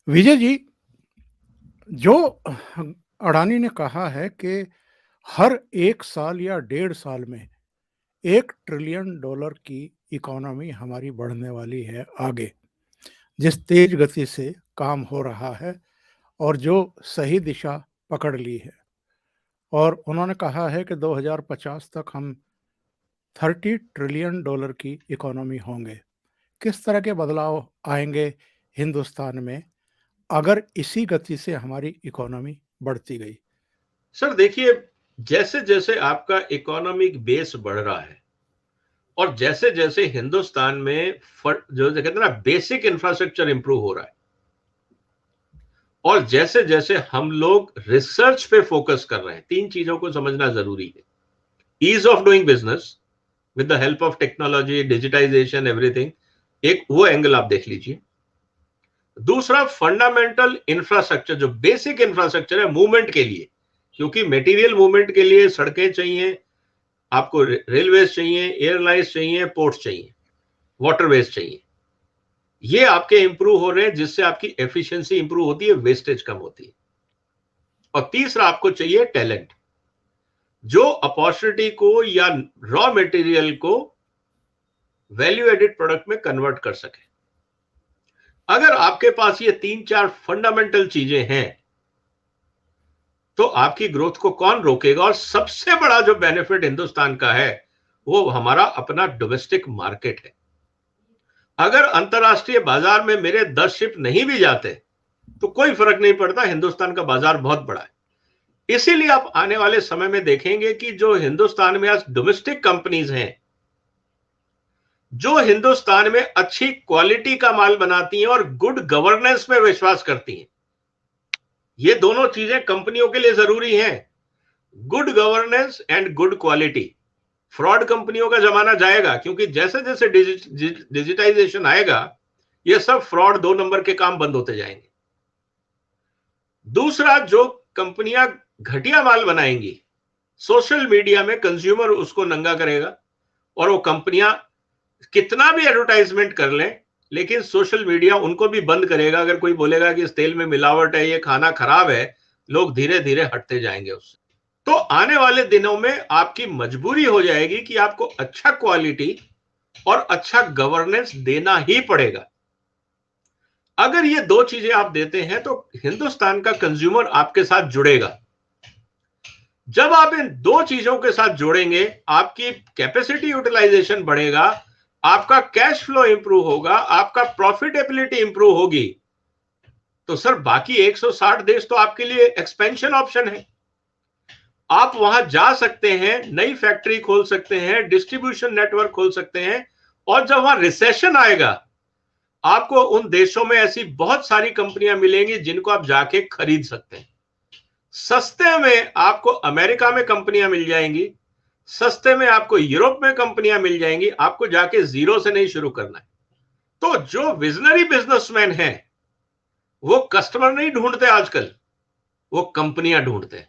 विजय जी, जो अडानी ने कहा है कि हर 1 साल या डेढ़ साल में $1 ट्रिलियन की इकोनॉमी हमारी बढ़ने वाली है आगे, जिस तेज गति से काम हो रहा है और जो सही दिशा पकड़ ली है। और उन्होंने कहा है कि 2050 तक हम $30 ट्रिलियन की इकोनॉमी होंगे। किस तरह के बदलाव आएंगे हिंदुस्तान में अगर इसी गति से हमारी इकोनॉमी बढ़ती गई? सर देखिए, जैसे जैसे आपका इकोनॉमिक बेस बढ़ रहा है और जैसे जैसे हिंदुस्तान में जो कहते हैं ना बेसिक इंफ्रास्ट्रक्चर इंप्रूव हो रहा है और जैसे जैसे हम लोग रिसर्च पे फोकस कर रहे हैं, तीन चीजों को समझना जरूरी है। Ease of doing business with the help of technology, digitisation, everything, एक वो एंगल आप देख लीजिए। दूसरा, फंडामेंटल इंफ्रास्ट्रक्चर, जो बेसिक इंफ्रास्ट्रक्चर है मूवमेंट के लिए, क्योंकि मटेरियल मूवमेंट के लिए सड़कें चाहिए, आपको रेलवेज चाहिए, एयरलाइंस चाहिए, पोर्ट्स चाहिए, वाटरवेज चाहिए। ये आपके इंप्रूव हो रहे हैं, जिससे आपकी एफिशिएंसी इंप्रूव होती है, वेस्टेज कम होती है। और तीसरा, आपको चाहिए टैलेंट, जो अपॉर्चुनिटी को या रॉ मटेरियल को वैल्यू एडेड प्रोडक्ट में कन्वर्ट कर सके। अगर आपके पास ये तीन चार फंडामेंटल चीजें हैं तो आपकी ग्रोथ को कौन रोकेगा। और सबसे बड़ा जो बेनिफिट हिंदुस्तान का है वो हमारा अपना डोमेस्टिक मार्केट है। अगर अंतरराष्ट्रीय बाजार में मेरे 10 शिप नहीं भी जाते तो कोई फर्क नहीं पड़ता, हिंदुस्तान का बाजार बहुत बड़ा है। इसीलिए आप आने वाले समय में देखेंगे कि जो हिंदुस्तान में आज डोमेस्टिक कंपनीज हैं, जो हिंदुस्तान में अच्छी क्वालिटी का माल बनाती हैं और गुड गवर्नेंस में विश्वास करती हैं, ये दोनों चीजें कंपनियों के लिए जरूरी हैं। Good governance and good quality. Fraud कंपनियों का जमाना जाएगा, क्योंकि जैसे जैसे डिजिटाइजेशन आएगा ये सब फ्रॉड 2 नंबर के काम बंद होते जाएंगे। दूसरा, जो कंपनियां घटिया माल बनाएंगी, सोशल मीडिया में कंज्यूमर उसको नंगा करेगा और वो कंपनियां कितना भी एडवर्टाइजमेंट कर लें, लेकिन सोशल मीडिया उनको भी बंद करेगा। अगर कोई बोलेगा कि इस तेल में मिलावट है, ये खाना खराब है, लोग धीरे धीरे हटते जाएंगे उससे। तो आने वाले दिनों में आपकी मजबूरी हो जाएगी कि आपको अच्छा क्वालिटी और अच्छा गवर्नेंस देना ही पड़ेगा। अगर ये दो चीजें आप देते हैं तो हिंदुस्तान का कंज्यूमर आपके साथ जुड़ेगा। जब आप इन दो चीजों के साथ जोड़ेंगे, आपकी कैपेसिटी यूटिलाइजेशन बढ़ेगा, आपका कैश फ्लो इंप्रूव होगा, आपका प्रॉफिटेबिलिटी इंप्रूव होगी, तो सर बाकी 160 देश तो आपके लिए एक्सपेंशन ऑप्शन है। आप वहां जा सकते हैं, नई फैक्ट्री खोल सकते हैं, डिस्ट्रीब्यूशन नेटवर्क खोल सकते हैं, और जब वहां रिसेशन आएगा आपको उन देशों में ऐसी बहुत सारी कंपनियां मिलेंगी जिनको आप जाके खरीद सकते हैं। सस्ते में आपको अमेरिका में कंपनियां मिल जाएंगी, सस्ते में आपको यूरोप में कंपनियां मिल जाएंगी, आपको जाके जीरो से नहीं शुरू करना है। तो जो विजनरी बिजनेसमैन हैं वो कस्टमर नहीं ढूंढते आजकल, वो कंपनियां ढूंढते हैं।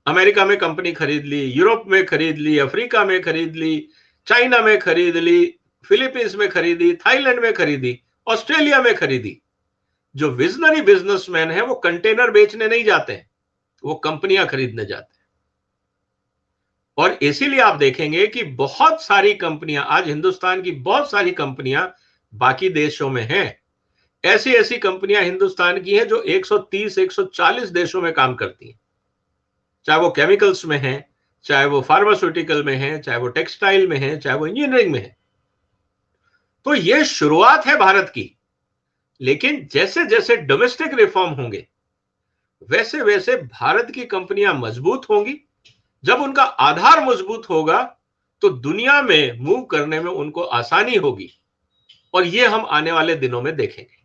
अमेरिका में कंपनी खरीद ली, यूरोप में खरीद ली, अफ्रीका में खरीद ली, चाइना में खरीद ली, फिलीपींस में खरीदी, थाईलैंड में खरीदी, ऑस्ट्रेलिया में खरीदी। जो विजनरी बिजनेसमैन है वो कंटेनर बेचने नहीं जाते हैं, वो कंपनियां खरीदने जाते हैं। और इसीलिए आप देखेंगे कि बहुत सारी कंपनियां, आज हिंदुस्तान की बहुत सारी कंपनियां बाकी देशों में हैं। ऐसी ऐसी कंपनियां हिंदुस्तान की हैं जो 130 140 देशों में काम करती हैं, चाहे वो केमिकल्स में है, चाहे वो फार्मास्यूटिकल में है, चाहे वो टेक्सटाइल में है, चाहे वो इंजीनियरिंग में है। तो ये शुरुआत है भारत की। लेकिन जैसे जैसे डोमेस्टिक रिफॉर्म होंगे वैसे वैसे भारत की कंपनियां मजबूत होंगी। जब उनका आधार मजबूत होगा तो दुनिया में मूव करने में उनको आसानी होगी, और ये हम आने वाले दिनों में देखेंगे।